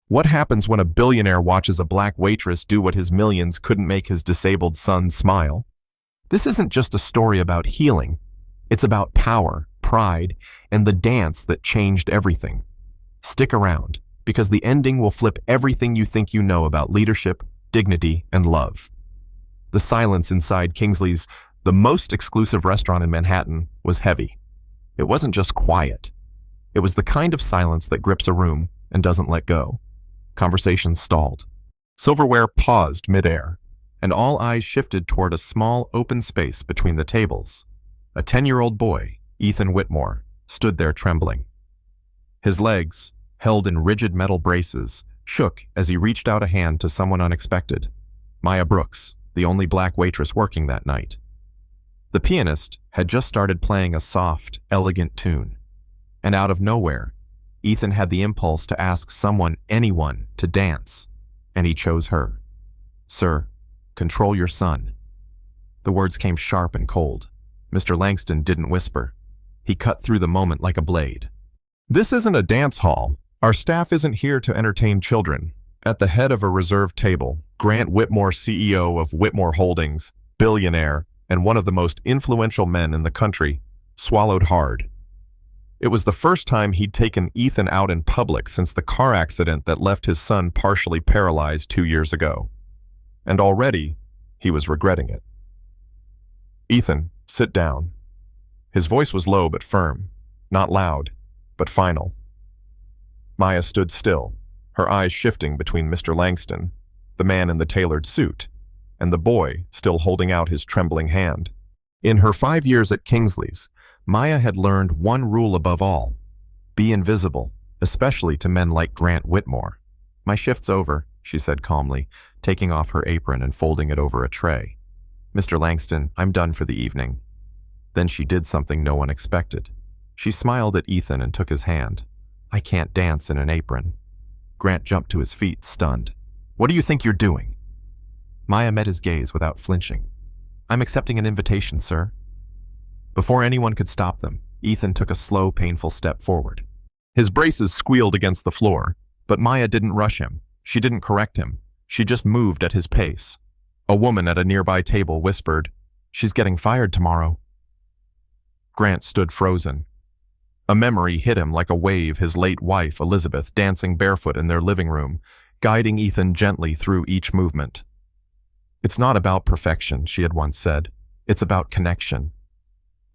What happens when a billionaire watches a black waitress do what his millions couldn't make his disabled son smile? This isn't just a story about healing. It's about power, pride, and the dance that changed everything. Stick around, because the ending will flip everything you think you know about leadership, dignity, and love. The silence inside Kingsley's, the most exclusive restaurant in Manhattan, was heavy. It wasn't just quiet. It was the kind of silence that grips a room and doesn't let go. Conversations stalled. Silverware paused midair, and all eyes shifted toward a small open space between the tables. A 10-year-old boy, Ethan Whitmore, stood there trembling. His legs, held in rigid metal braces, shook as he reached out a hand to someone unexpected. Maya Brooks, the only black waitress working that night. The pianist had just started playing a soft, elegant tune. And out of nowhere, Ethan had the impulse to ask someone, anyone, to dance, and he chose her. "Sir, control your son." The words came sharp and cold. Mr. Langston didn't whisper. He cut through the moment like a blade. "This isn't a dance hall. Our staff isn't here to entertain children." At the head of a reserved table, Grant Whitmore, CEO of Whitmore Holdings, billionaire, and one of the most influential men in the country, swallowed hard. It was the first time he'd taken Ethan out in public since the car accident that left his son partially paralyzed 2 years ago. And already, he was regretting it. "Ethan, sit down." His voice was low but firm, not loud, but final. Maya stood still, her eyes shifting between Mr. Langston, the man in the tailored suit, and the boy still holding out his trembling hand. In her 5 years at Kingsley's, Maya had learned one rule above all: be invisible, especially to men like Grant Whitmore. "My shift's over," she said calmly, taking off her apron and folding it over a tray. "Mr. Langston, I'm done for the evening." Then she did something no one expected. She smiled at Ethan and took his hand. "I can't dance in an apron." Grant jumped to his feet, stunned. "What do you think you're doing?" Maya met his gaze without flinching. "I'm accepting an invitation, sir." Before anyone could stop them, Ethan took a slow, painful step forward. His braces squealed against the floor, but Maya didn't rush him. She didn't correct him. She just moved at his pace. A woman at a nearby table whispered, "She's getting fired tomorrow." Grant stood frozen. A memory hit him like a wave, his late wife, Elizabeth, dancing barefoot in their living room, guiding Ethan gently through each movement. "It's not about perfection," she had once said. "It's about connection."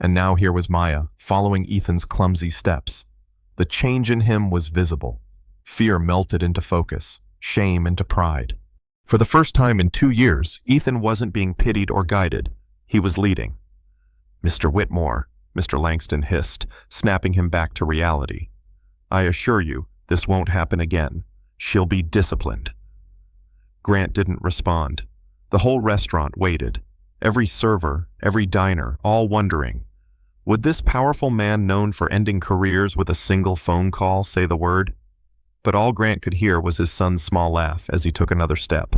And now here was Maya, following Ethan's clumsy steps. The change in him was visible. Fear melted into focus, shame into pride. For the first time in 2 years, Ethan wasn't being pitied or guided. He was leading. "Mr. Whitmore," Mr. Langston hissed, snapping him back to reality. "I assure you, this won't happen again. She'll be disciplined." Grant didn't respond. The whole restaurant waited. Every server, every diner, all wondering, would this powerful man known for ending careers with a single phone call say the word? But all Grant could hear was his son's small laugh as he took another step.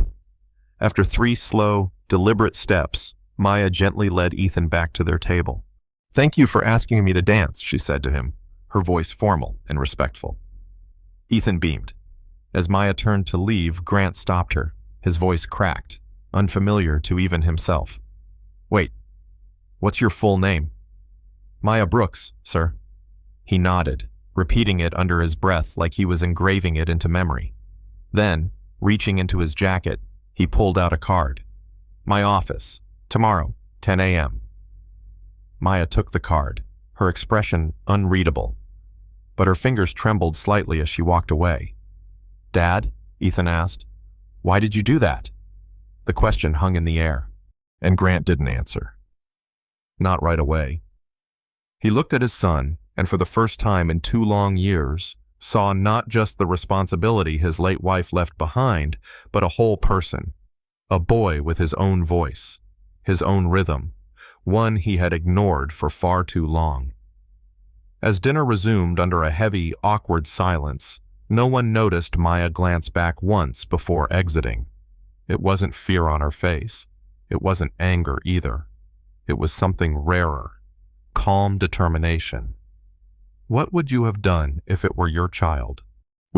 After 3 slow, deliberate steps, Maya gently led Ethan back to their table. "Thank you for asking me to dance," she said to him, her voice formal and respectful. Ethan beamed. As Maya turned to leave, Grant stopped her, his voice cracked, unfamiliar to even himself. "Wait, what's your full name?" "Maya Brooks, sir." He nodded, repeating it under his breath like he was engraving it into memory. Then, reaching into his jacket, he pulled out a card. "My office, tomorrow, 10 a.m. Maya took the card, her expression unreadable, but her fingers trembled slightly as she walked away. "Dad?" Ethan asked. "Why did you do that?" The question hung in the air, and Grant didn't answer. Not right away. He looked at his son, and for the first time in 2 long years, saw not just the responsibility his late wife left behind, but a whole person. A boy with his own voice, his own rhythm, one he had ignored for far too long. As dinner resumed under a heavy, awkward silence, no one noticed Maya glance back once before exiting. It wasn't fear on her face. It wasn't anger either. It was something rarer. Calm determination. What would you have done if it were your child?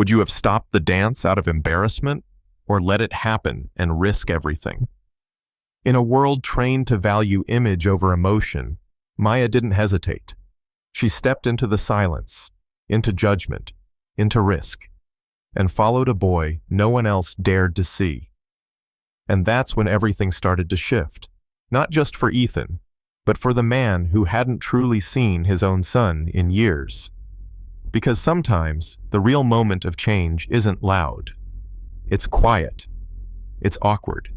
Would you have stopped the dance out of embarrassment, or let it happen and risk everything? In a world trained to value image over emotion, Maya didn't hesitate. She stepped into the silence, into judgment, into risk, and followed a boy no one else dared to see. And that's when everything started to shift, not just for Ethan, but for the man who hadn't truly seen his own son in years. Because sometimes the real moment of change isn't loud. It's quiet. It's awkward.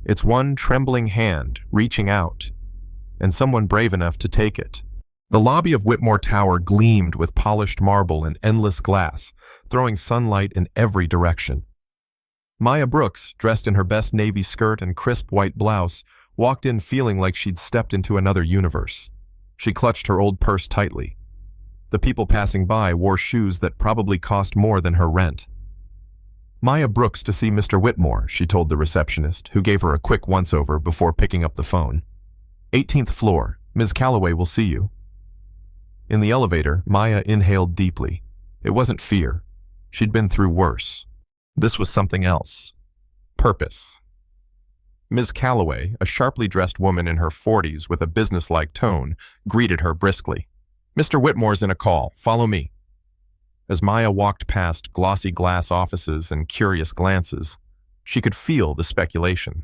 It's one trembling hand reaching out, and someone brave enough to take it. The lobby of Whitmore Tower gleamed with polished marble and endless glass, throwing sunlight in every direction. Maya Brooks, dressed in her best navy skirt and crisp white blouse, walked in feeling like she'd stepped into another universe. She clutched her old purse tightly. The people passing by wore shoes that probably cost more than her rent. Maya Brooks to see Mr. Whitmore, she told the receptionist, who gave her a quick once-over before picking up the phone. 18th floor. Ms. Calloway will see you. In the elevator, Maya inhaled deeply. It wasn't fear. She'd been through worse. This was something else. Purpose. Ms. Calloway, a sharply dressed woman in her 40s with a businesslike tone, greeted her briskly. Mr. Whitmore's in a call. Follow me. As Maya walked past glossy glass offices and curious glances, she could feel the speculation.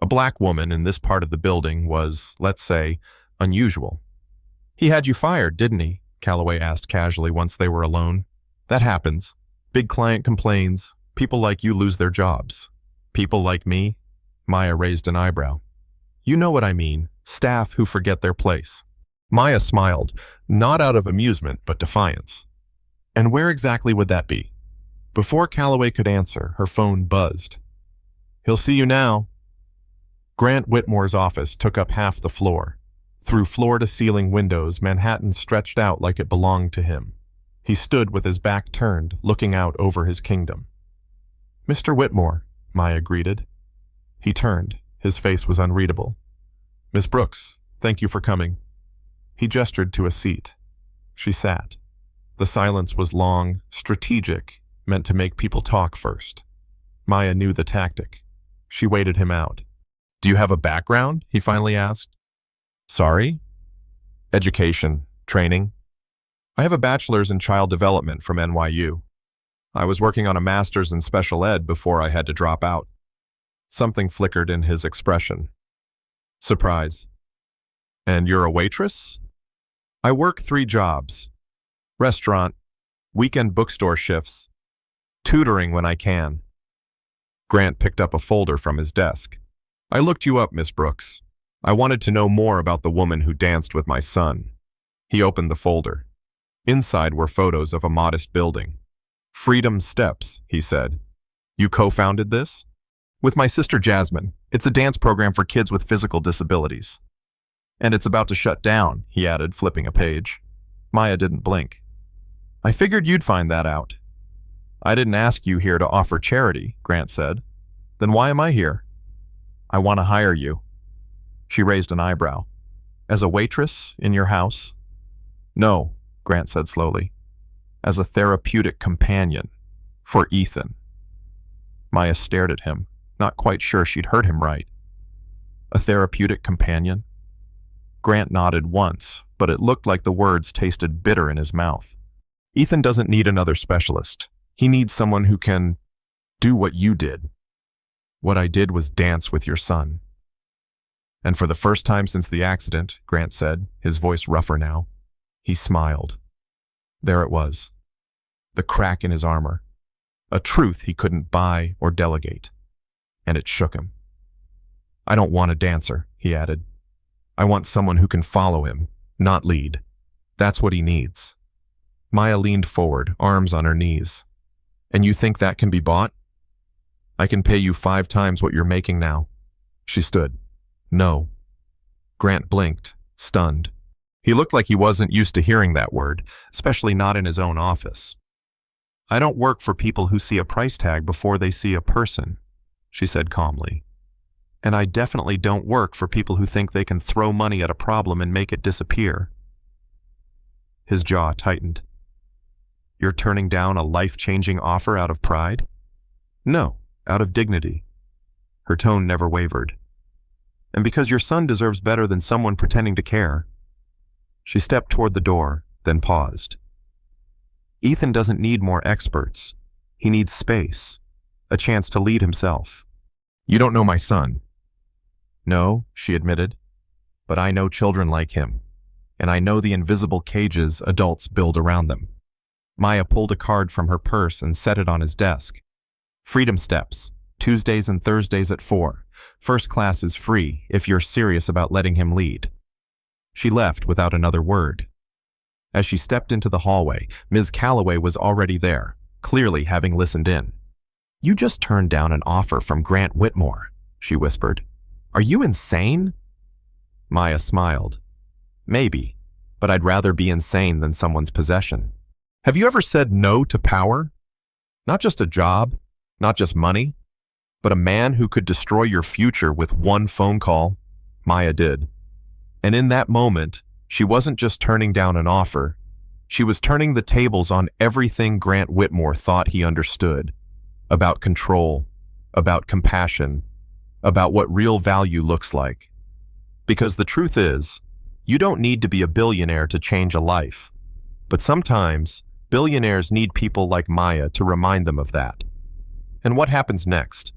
A black woman in this part of the building was, let's say, unusual. He had you fired, didn't he? Calloway asked casually once they were alone. That happens. Big client complains. People like you lose their jobs. People like me? Maya raised an eyebrow. You know what I mean. Staff who forget their place. Maya smiled, not out of amusement, but defiance. And where exactly would that be? Before Calloway could answer, her phone buzzed. He'll see you now. Grant Whitmore's office took up half the floor. Through floor-to-ceiling windows, Manhattan stretched out like it belonged to him. He stood with his back turned, looking out over his kingdom. Mr. Whitmore, Maya greeted. He turned. His face was unreadable. Miss Brooks, thank you for coming. He gestured to a seat. She sat. The silence was long, strategic, meant to make people talk first. Maya knew the tactic. She waited him out. Do you have a background? He finally asked. Sorry? Education, training. I have a bachelor's in child development from NYU. I was working on a master's in special ed before I had to drop out. Something flickered in his expression. Surprise. And you're a waitress? I work 3 jobs. Restaurant, weekend bookstore shifts, tutoring when I can. Grant picked up a folder from his desk. I looked you up, Miss Brooks. I wanted to know more about the woman who danced with my son. He opened the folder. Inside were photos of a modest building. Freedom Steps, he said. You co-founded this? With my sister Jasmine. It's a dance program for kids with physical disabilities. And it's about to shut down, he added, flipping a page. Maya didn't blink. I figured you'd find that out. I didn't ask you here to offer charity, Grant said. Then why am I here? I want to hire you. She raised an eyebrow. As a waitress in your house? No, Grant said slowly. As a therapeutic companion for Ethan. Maya stared at him, not quite sure she'd heard him right. A therapeutic companion? Grant nodded once, but it looked like the words tasted bitter in his mouth. Ethan doesn't need another specialist. He needs someone who can do what you did. What I did was dance with your son. And for the first time since the accident, Grant said, his voice rougher now, he smiled. There it was. The crack in his armor. A truth he couldn't buy or delegate. And it shook him. I don't want a dancer, he added. I want someone who can follow him, not lead. That's what he needs. Maya leaned forward, arms on her knees. And you think that can be bought? I can pay you 5 times what you're making now. She stood. No. Grant blinked, stunned. He looked like he wasn't used to hearing that word, especially not in his own office. I don't work for people who see a price tag before they see a person, she said calmly. And I definitely don't work for people who think they can throw money at a problem and make it disappear. His jaw tightened. You're turning down a life-changing offer out of pride? No, out of dignity. Her tone never wavered. And because your son deserves better than someone pretending to care. She stepped toward the door, then paused. Ethan doesn't need more experts. He needs space, a chance to lead himself. You don't know my son. No, she admitted, but I know children like him, and I know the invisible cages adults build around them. Maya pulled a card from her purse and set it on his desk. Freedom Steps, Tuesdays and Thursdays at 4. First class is free if you're serious about letting him lead. She left without another word. As she stepped into the hallway, Ms. Calloway was already there, clearly having listened in. You just turned down an offer from Grant Whitmore, she whispered. Are you insane? Maya smiled. Maybe, but I'd rather be insane than someone's possession. Have you ever said no to power? Not just a job, not just money, but a man who could destroy your future with one phone call. Maya did. And in that moment, she wasn't just turning down an offer. She was turning the tables on everything Grant Whitmore thought he understood. About control, about compassion, about what real value looks like. Because the truth is, you don't need to be a billionaire to change a life. But sometimes, billionaires need people like Maya to remind them of that. And what happens next?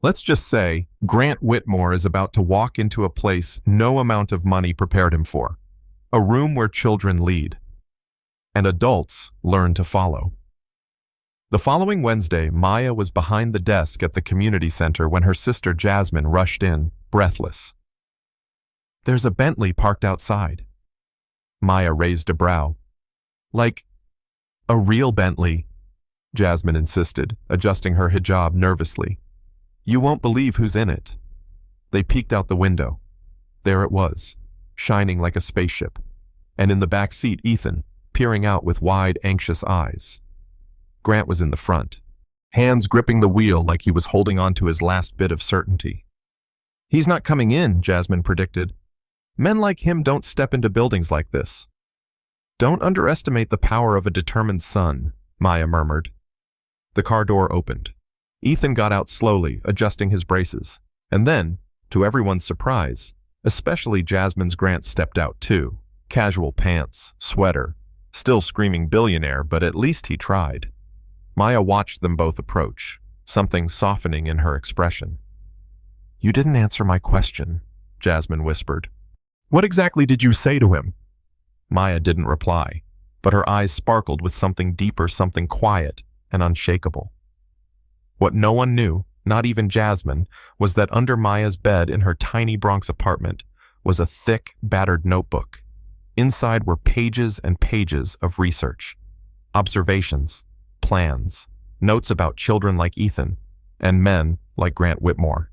Let's just say Grant Whitmore is about to walk into a place no amount of money prepared him for. A room where children lead. And adults learn to follow. The following Wednesday, Maya was behind the desk at the community center when her sister Jasmine rushed in, breathless. There's a Bentley parked outside. Maya raised a brow. Like, a real Bentley, Jasmine insisted, adjusting her hijab nervously. You won't believe who's in it. They peeked out the window. There it was, shining like a spaceship. And in the back seat, Ethan, peering out with wide, anxious eyes. Grant was in the front, hands gripping the wheel like he was holding on to his last bit of certainty. He's not coming in, Jasmine predicted. Men like him don't step into buildings like this. Don't underestimate the power of a determined son, Maya murmured. The car door opened. Ethan got out slowly, adjusting his braces. And then, to everyone's surprise, especially Jasmine's, Grant stepped out too. Casual pants, sweater, still screaming billionaire, but at least he tried. Maya watched them both approach, something softening in her expression. You didn't answer my question, Jasmine whispered. What exactly did you say to him? Maya didn't reply, but her eyes sparkled with something deeper, something quiet and unshakable. What no one knew, not even Jasmine, was that under Maya's bed in her tiny Bronx apartment was a thick, battered notebook. Inside were pages and pages of research, observations, plans, notes about children like Ethan, and men like Grant Whitmore.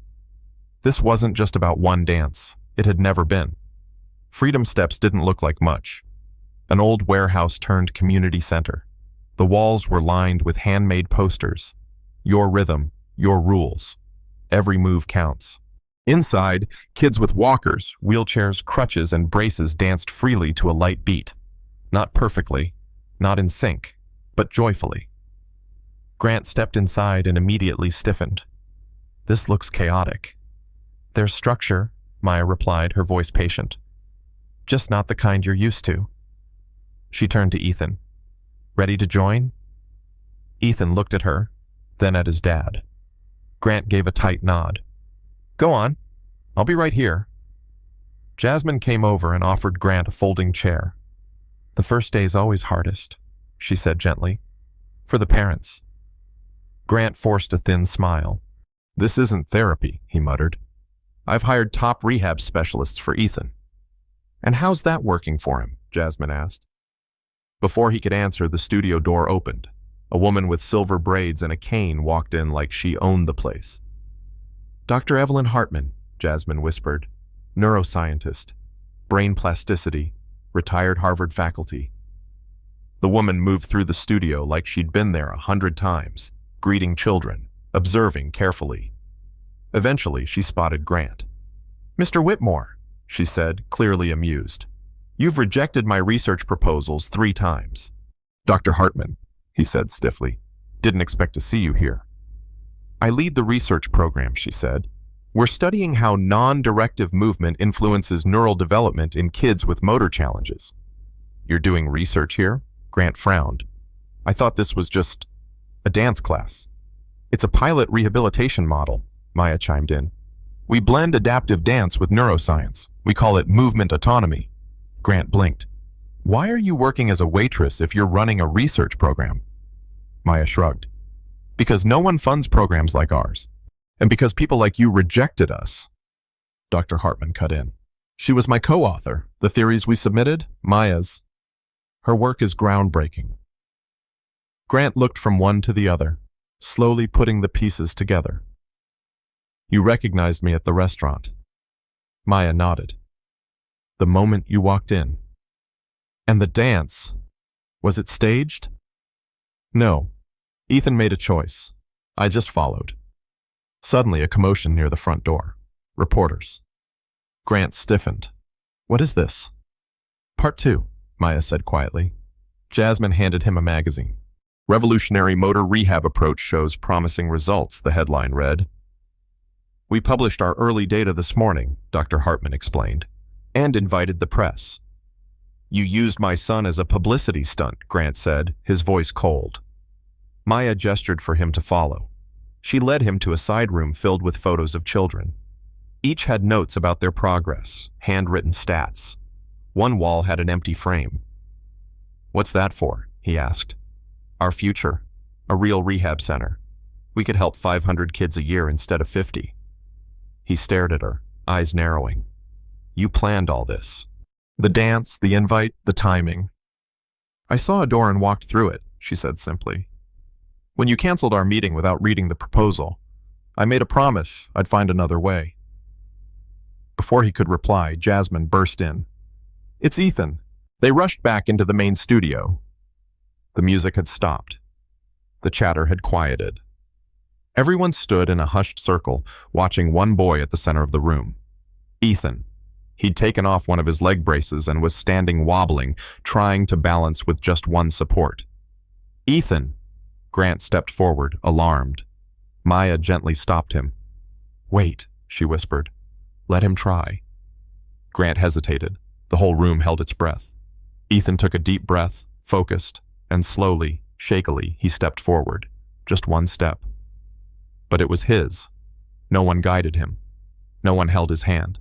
This wasn't just about one dance. It had never been. Freedom Steps didn't look like much. An old warehouse turned community center. The walls were lined with handmade posters. Your rhythm, your rules. Every move counts. Inside, kids with walkers, wheelchairs, crutches, and braces danced freely to a light beat. Not perfectly, not in sync, but joyfully. Grant stepped inside and immediately stiffened. This looks chaotic. There's structure, Maya replied, her voice patient. Just not the kind you're used to. She turned to Ethan. Ready to join? Ethan looked at her, then at his dad. Grant gave a tight nod. Go on. I'll be right here. Jasmine came over and offered Grant a folding chair. The first day's always hardest, she said gently. For the parents. Grant forced a thin smile. This isn't therapy, he muttered. I've hired top rehab specialists for Ethan. And how's that working for him? Jasmine asked. Before he could answer, the studio door opened. A woman with silver braids and a cane walked in like she owned the place. Dr. Evelyn Hartman, Jasmine whispered. Neuroscientist. Brain plasticity. Retired Harvard faculty. The woman moved through the studio like she'd been there 100 times, greeting children, observing carefully. Eventually, she spotted Grant. Mr. Whitmore, she said, clearly amused. You've rejected my research proposals 3 times. Dr. Hartman, he said stiffly. Didn't expect to see you here. I lead the research program, she said. We're studying how non-directive movement influences neural development in kids with motor challenges. You're doing research here? Grant frowned. I thought this was just a dance class. It's a pilot rehabilitation model, Maya chimed in. We blend adaptive dance with neuroscience. We call it movement autonomy. Grant blinked. Why are you working as a waitress if you're running a research program? Maya shrugged. Because no one funds programs like ours. And because people like you rejected us. Dr. Hartman cut in. She was my co-author. The theories we submitted, Maya's. Her work is groundbreaking. Grant looked from one to the other, slowly putting the pieces together. You recognized me at the restaurant. Maya nodded. The moment you walked in. And the dance, was it staged? No. Ethan made a choice. I just followed. Suddenly, a commotion near the front door. Reporters. Grant stiffened. What is this? Part 2, Maya said quietly. Jasmine handed him a magazine. Revolutionary motor rehab approach shows promising results, the headline read. We published our early data this morning, Dr. Hartman explained, and invited the press. You used my son as a publicity stunt, Grant said, his voice cold. Maya gestured for him to follow. She led him to a side room filled with photos of children. Each had notes about their progress, handwritten stats. One wall had an empty frame. What's that for? He asked. Our future. A real rehab center. We could help 500 kids a year instead of 50. He stared at her, eyes narrowing. You planned all this. The dance, the invite, the timing. I saw a door and walked through it, she said simply. When you canceled our meeting without reading the proposal, I made a promise I'd find another way. Before he could reply, Jasmine burst in. It's Ethan. They rushed back into the main studio. The music had stopped. The chatter had quieted. Everyone stood in a hushed circle, watching one boy at the center of the room. Ethan. He'd taken off one of his leg braces and was standing wobbling, trying to balance with just one support. Ethan! Grant stepped forward, alarmed. Maya gently stopped him. Wait, she whispered. Let him try. Grant hesitated. The whole room held its breath. Ethan took a deep breath, focused, and slowly, shakily, he stepped forward. Just one step. But it was his. No one guided him. No one held his hand.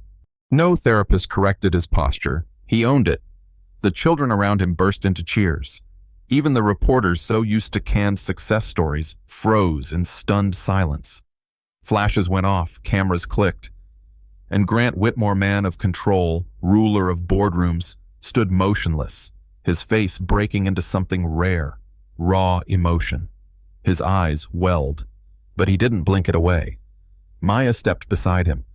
No therapist corrected his posture. He owned it. The children around him burst into cheers. Even the reporters, so used to canned success stories, froze in stunned silence. Flashes went off, cameras clicked. And Grant Whitmore, man of control, ruler of boardrooms, stood motionless, his face breaking into something rare, raw emotion. His eyes welled, but he didn't blink it away. Maya stepped beside him.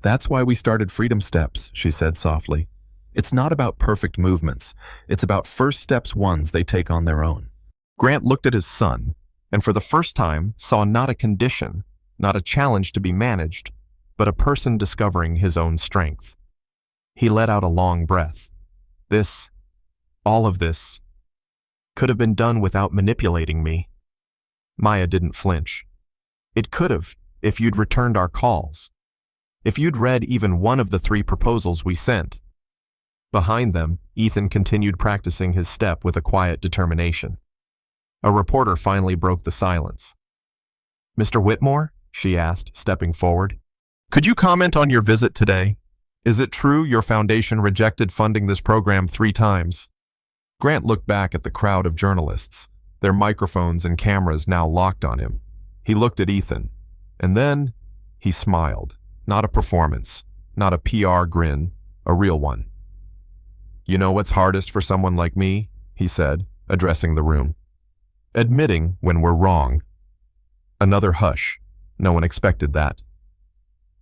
That's why we started Freedom Steps, she said softly. It's not about perfect movements. It's about first steps ones they take on their own. Grant looked at his son, and for the first time saw not a condition, not a challenge to be managed, but a person discovering his own strength. He let out a long breath. All of this, could have been done without manipulating me. Maya didn't flinch. It could have, if you'd returned our calls. If you'd read even one of the 3 proposals we sent. Behind them, Ethan continued practicing his step with a quiet determination. A reporter finally broke the silence. Mr. Whitmore? She asked, stepping forward. Could you comment on your visit today? Is it true your foundation rejected funding this program 3 times? Grant looked back at the crowd of journalists, their microphones and cameras now locked on him. He looked at Ethan, and then he smiled. Not a performance, not a PR grin, a real one. You know what's hardest for someone like me? He said, addressing the room. Admitting when we're wrong. Another hush. No one expected that.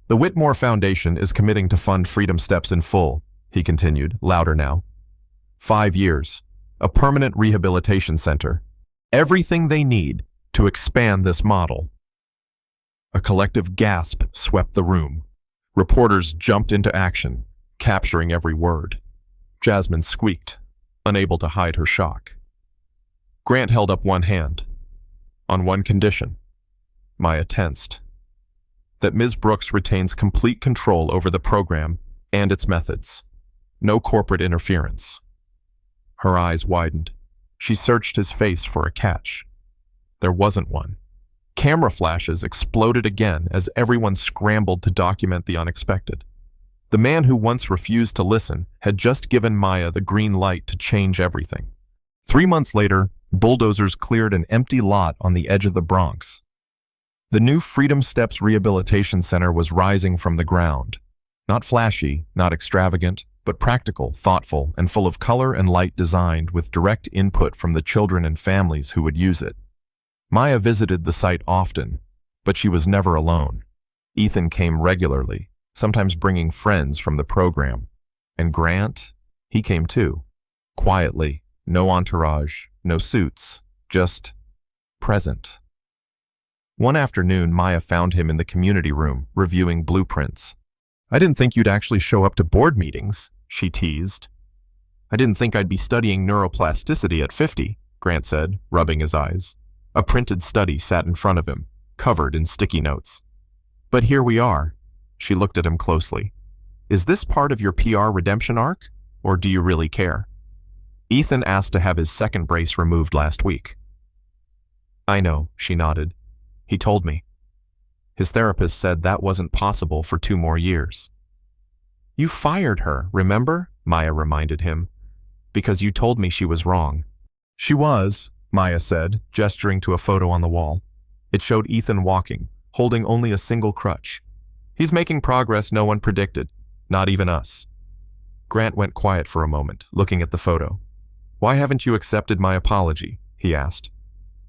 The Whitmore Foundation is committing to fund Freedom Steps in full, he continued, louder now. 5 years, a permanent rehabilitation center, everything they need to expand this model. A collective gasp swept the room. Reporters jumped into action, capturing every word. Jasmine squeaked, unable to hide her shock. Grant held up one hand. On one condition. Maya tensed. That Ms. Brooks retains complete control over the program and its methods. No corporate interference. Her eyes widened. She searched his face for a catch. There wasn't one. Camera flashes exploded again as everyone scrambled to document the unexpected. The man who once refused to listen had just given Maya the green light to change everything. 3 months later, bulldozers cleared an empty lot on the edge of the Bronx. The new Freedom Steps Rehabilitation Center was rising from the ground. Not flashy, not extravagant, but practical, thoughtful, and full of color and light, designed with direct input from the children and families who would use it. Maya visited the site often, but she was never alone. Ethan came regularly, sometimes bringing friends from the program. And Grant, he came too. Quietly, no entourage, no suits, just present. One afternoon, Maya found him in the community room, reviewing blueprints. "I didn't think you'd actually show up to board meetings," she teased. "I didn't think I'd be studying neuroplasticity at 50, Grant said, rubbing his eyes. A printed study sat in front of him, covered in sticky notes. "But here we are." She looked at him closely. "Is this part of your PR redemption arc, or do you really care?" Ethan asked to have his second brace removed last week. "I know," she nodded. "He told me." His therapist said that wasn't possible for 2 more years. "You fired her, remember?" Maya reminded him. "Because you told me she was wrong." "She was," Maya said, gesturing to a photo on the wall. It showed Ethan walking, holding only a single crutch. "He's making progress no one predicted, not even us." Grant went quiet for a moment, looking at the photo. "Why haven't you accepted my apology?" he asked.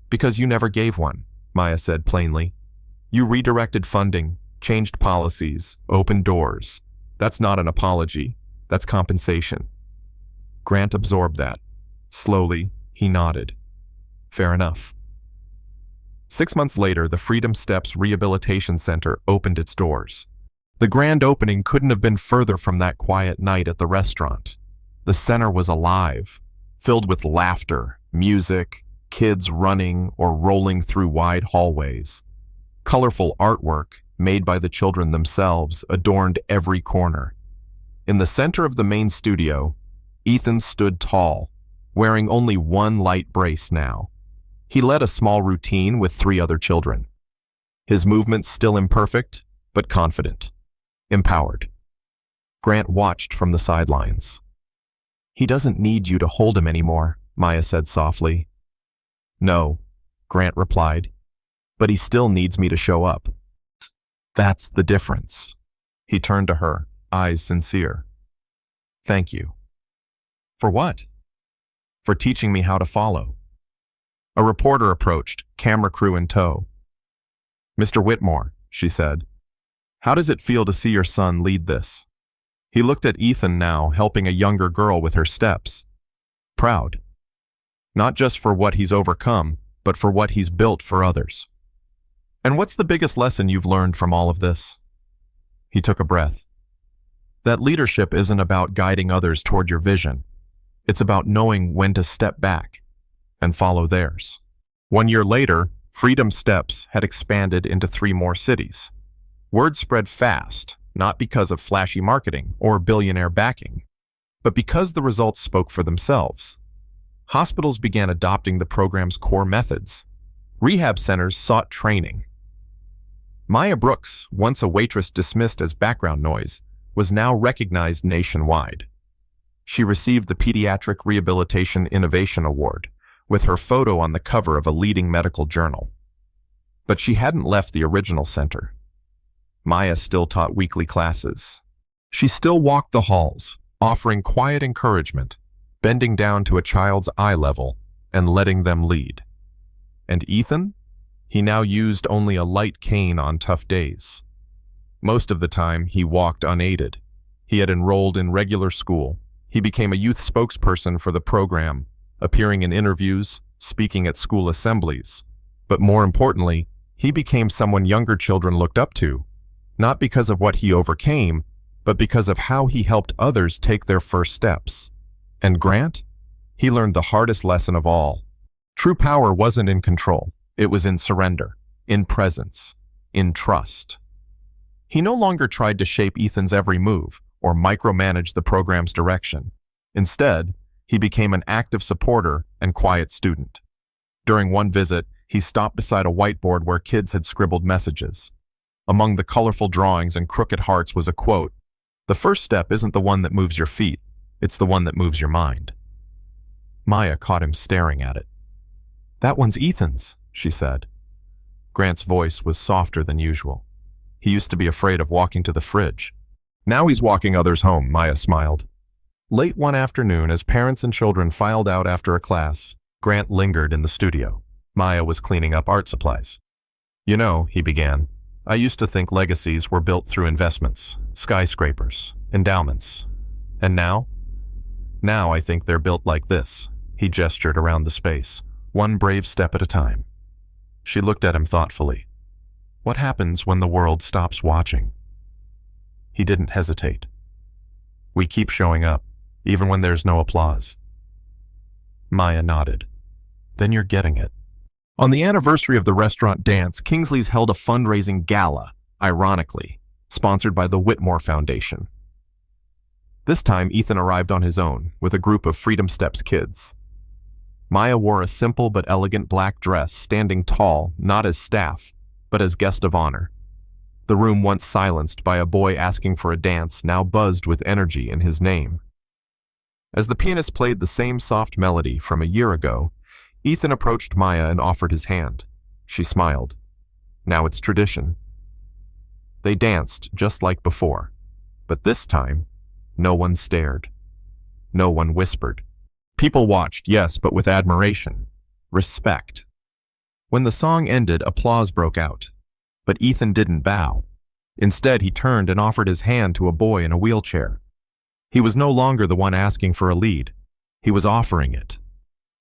"Because you never gave one," Maya said plainly. "You redirected funding, changed policies, opened doors. That's not an apology. That's compensation." Grant absorbed that. Slowly, he nodded. Fair enough. 6 months later, the Freedom Steps Rehabilitation Center opened its doors. The grand opening couldn't have been further from that quiet night at the restaurant. The center was alive, filled with laughter, music, kids running or rolling through wide hallways. Colorful artwork, made by the children themselves, adorned every corner. In the center of the main studio, Ethan stood tall, wearing only one light brace now. He led a small routine with 3 other children. His movements still imperfect, but confident, empowered. Grant watched from the sidelines. "He doesn't need you to hold him anymore," Maya said softly. "No," Grant replied, "but he still needs me to show up." "That's the difference." He turned to her, eyes sincere. "Thank you." "For what?" "For teaching me how to follow." A reporter approached, camera crew in tow. "Mr. Whitmore," she said, "how does it feel to see your son lead this?" He looked at Ethan now, helping a younger girl with her steps. Proud. Not just for what he's overcome, but for what he's built for others. "And what's the biggest lesson you've learned from all of this?" He took a breath. "That leadership isn't about guiding others toward your vision. It's about knowing when to step back and follow theirs." 1 year later, Freedom Steps had expanded into 3 more cities. Word spread fast, not because of flashy marketing or billionaire backing, but because the results spoke for themselves. Hospitals began adopting the program's core methods. Rehab centers sought training. Maya Brooks, once a waitress dismissed as background noise, was now recognized nationwide. She received the Pediatric Rehabilitation Innovation Award, with her photo on the cover of a leading medical journal. But she hadn't left the original center. Maya still taught weekly classes. She still walked the halls, offering quiet encouragement, bending down to a child's eye level and letting them lead. And Ethan? He now used only a light cane on tough days. Most of the time, he walked unaided. He had enrolled in regular school. He became a youth spokesperson for the program, appearing in interviews, speaking at school assemblies. But more importantly, he became someone younger children looked up to, not because of what he overcame, but because of how he helped others take their first steps. And Grant? He learned the hardest lesson of all. True power wasn't in control. It was in surrender, in presence, in trust. He no longer tried to shape Ethan's every move or micromanage the program's direction. Instead, he became an active supporter and quiet student. During one visit, he stopped beside a whiteboard where kids had scribbled messages. Among the colorful drawings and crooked hearts was a quote: "The first step isn't the one that moves your feet, it's the one that moves your mind." Maya caught him staring at it. "That one's Ethan's," she said. Grant's voice was softer than usual. He used to be afraid of walking to the fridge. Now he's walking others home, Maya smiled. Late one afternoon, as parents and children filed out after a class, Grant lingered in the studio. Maya was cleaning up art supplies. "You know," he began, "I used to think legacies were built through investments, skyscrapers, endowments. And now? Now I think they're built like this." He gestured around the space, one brave step at a time. She looked at him thoughtfully. "What happens when the world stops watching?" He didn't hesitate. "We keep showing up, even when there's no applause." Maya nodded. "Then you're getting it." On the anniversary of the restaurant dance, Kingsley's held a fundraising gala, ironically, sponsored by the Whitmore Foundation. This time, Ethan arrived on his own, with a group of Freedom Steps kids. Maya wore a simple but elegant black dress, standing tall, not as staff, but as guest of honor. The room, once silenced by a boy asking for a dance, now buzzed with energy in his name. As the pianist played the same soft melody from a year ago, Ethan approached Maya and offered his hand. She smiled. Now it's tradition. They danced just like before, but this time, no one stared. No one whispered. People watched, yes, but with admiration, respect. When the song ended, applause broke out. But Ethan didn't bow. Instead, he turned and offered his hand to a boy in a wheelchair. He was no longer the one asking for a lead. He was offering it.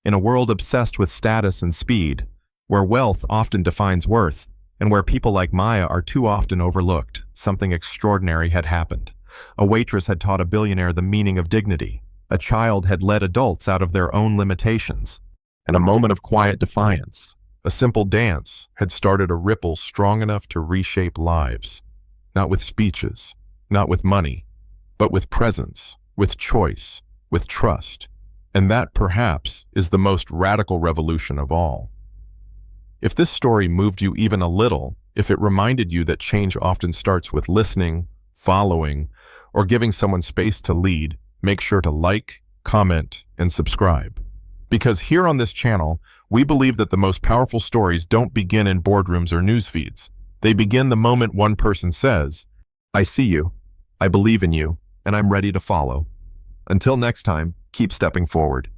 In a world obsessed with status and speed, where wealth often defines worth, and where people like Maya are too often overlooked, something extraordinary had happened. A waitress had taught a billionaire the meaning of dignity. A child had led adults out of their own limitations. And a moment of quiet defiance, a simple dance, had started a ripple strong enough to reshape lives. Not with speeches, not with money, but with presence, with choice, with trust. And that, perhaps, is the most radical revolution of all. If this story moved you even a little, if it reminded you that change often starts with listening, following, or giving someone space to lead, make sure to like, comment, and subscribe. Because here on this channel, we believe that the most powerful stories don't begin in boardrooms or news feeds. They begin the moment one person says, "I see you, I believe in you, and I'm ready to follow." Until next time, keep stepping forward.